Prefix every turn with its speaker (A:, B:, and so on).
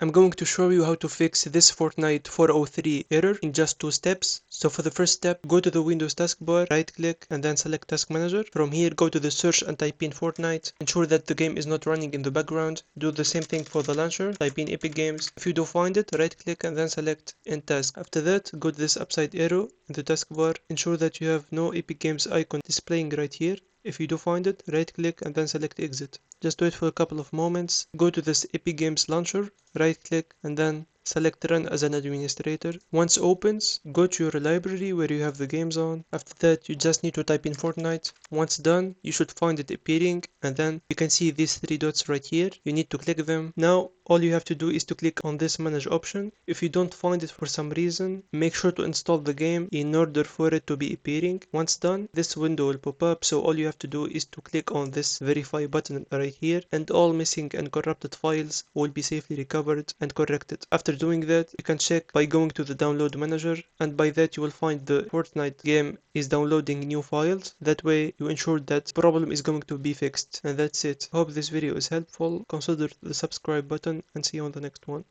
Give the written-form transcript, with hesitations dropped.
A: I'm going to show you how to fix this Fortnite 403 error in just 2 steps. So for the first step, go to the Windows taskbar, right click and then select Task Manager. From here, go to the search and type in Fortnite. Ensure that the game is not running in the background. Do the same thing for the launcher, type in Epic Games. If you do find it, right click and then select End Task. After that, go to this upside arrow in the taskbar. Ensure that you have no Epic Games icon displaying right here. If you do find it, right click and then select Exit. Just wait for a couple of moments. Go to this Epic Games launcher, right click and then select Run as an administrator. Once opens, go to your library where you have the games on. After that, you just need to type in Fortnite. Once done, you should find it appearing and then you can see these 3 dots right here. You need to click them. Now, all you have to do is to click on this manage option. If you don't find it for some reason, make sure to install the game in order for it to be appearing. Once done, this window will pop up, so all you have to do is to click on this verify button right here and all missing and corrupted files will be safely recovered and corrected. After doing that, you can check by going to the download manager, and by that you will find the Fortnite game is downloading new files. That way you ensure that the problem is going to be fixed. And that's it. Hope this video is helpful. Consider the subscribe button and see you on the next one.